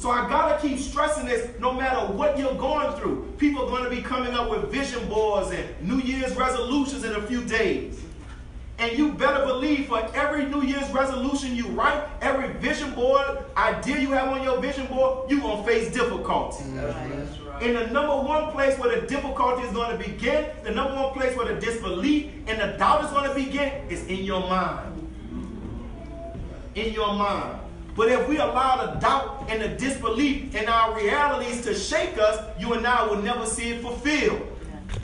So I got to keep stressing this no matter what you're going through. People are going to be coming up with vision boards and New Year's resolutions in a few days. And you better believe for every New Year's resolution you write, every vision board idea you have on your vision board, you're going to face difficulty. That's right. And the number one place where the difficulty is going to begin, the number one place where the disbelief and the doubt is going to begin is in your mind. In your mind. But if we allow the doubt and the disbelief in our realities to shake us, you and I will never see it fulfilled.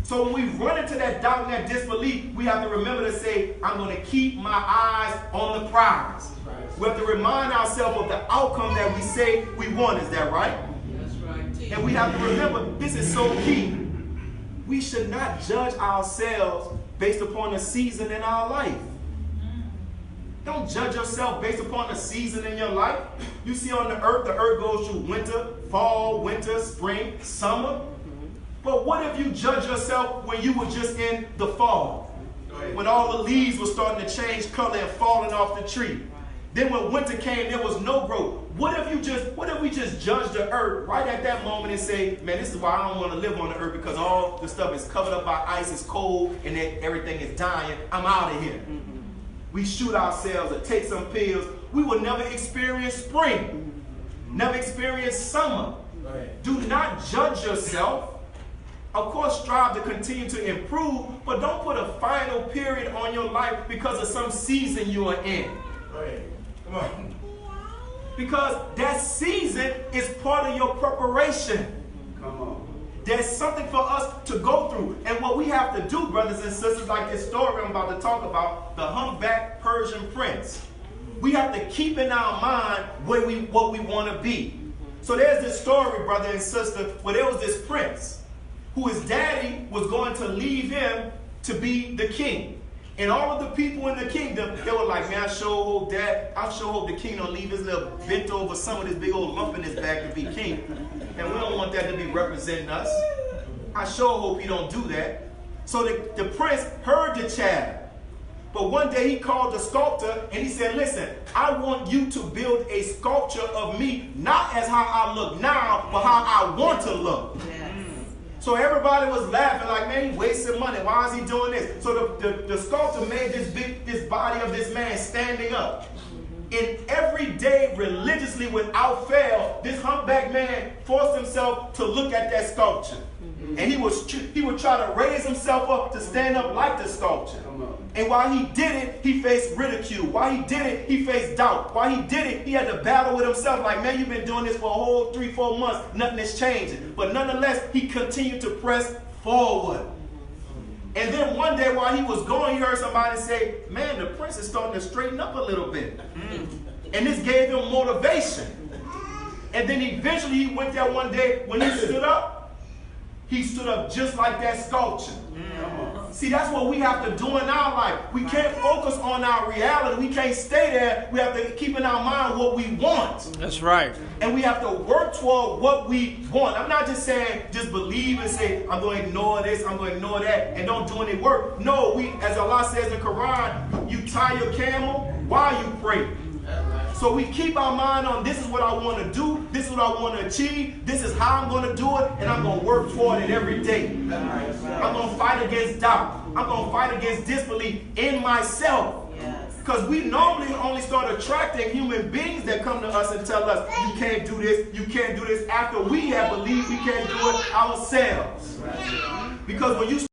So when we run into that doubt and that disbelief, we have to remember to say, I'm going to keep my eyes on the prize. We have to remind ourselves of the outcome that we say we want. Is that right? That's right. And we have to remember, this is so key. We should not judge ourselves based upon the season in our life. Don't judge yourself based upon the season in your life. You see on the earth goes through winter, fall, winter, spring, summer. But what if you judge yourself when you were just in the fall? When all the leaves were starting to change color and falling off the tree. Then when winter came, there was no growth. What if we just judge the earth right at that moment and say, man, this is why I don't want to live on the earth, because all the stuff is covered up by ice, it's cold, and everything is dying. I'm out of here. We shoot ourselves or take some pills. We will never experience spring. Never experience summer. Do not judge yourself. Of course, strive to continue to improve, but don't put a final period on your life because of some season you are in. Come on. Because that season is part of your preparation. Come on. There's something for us to go through. And what we have to do, brothers and sisters, like this story I'm about to talk about, the humpback Persian prince. We have to keep in our mind what we want to be. So there's this story, brother and sister, where there was this prince who his daddy was going to leave him to be the king. And all of the people in the kingdom, they were like, man, I sure hope the king don't leave his little bent over son with this big old lump in his back to be king. And we don't want that to be representing us. I sure hope he don't do that. So the prince heard the chatter. But one day he called the sculptor and he said, listen, I want you to build a sculpture of me, not as how I look now, but how I want to look. So everybody was laughing like, man, he's wasting money. Why is he doing this? So the sculptor made this body of this man standing up. And every day, religiously, without fail, this humpback man forced himself to look at that sculpture. And he would try to raise himself up to stand up like the sculpture. And while he did it, he faced ridicule. While he did it, he faced doubt. While he did it, he had to battle with himself. Like, man, you've been doing this for a whole 3-4 months. Nothing is changing. But nonetheless, he continued to press forward. And then one day while he was going, he heard somebody say, man, the prince is starting to straighten up a little bit. And this gave him motivation. And then eventually he went there one day. When he stood up just like that sculpture. See, that's what we have to do in our life. We can't focus on our reality. We can't stay there. We have to keep in our mind what we want. That's right. And we have to work toward what we want. I'm not just saying just believe and say, I'm going to ignore this, I'm going to ignore that, and don't do any work. No, as Allah says in the Quran, you tie your camel while you pray. So we keep our mind on this is what I want to do, this is what I want to achieve, this is how I'm going to do it, and I'm going to work toward it every day. I'm going to fight against doubt. I'm going to fight against disbelief in myself. Because we normally only start attracting human beings that come to us and tell us, you can't do this, after we have believed we can't do it ourselves. Because when you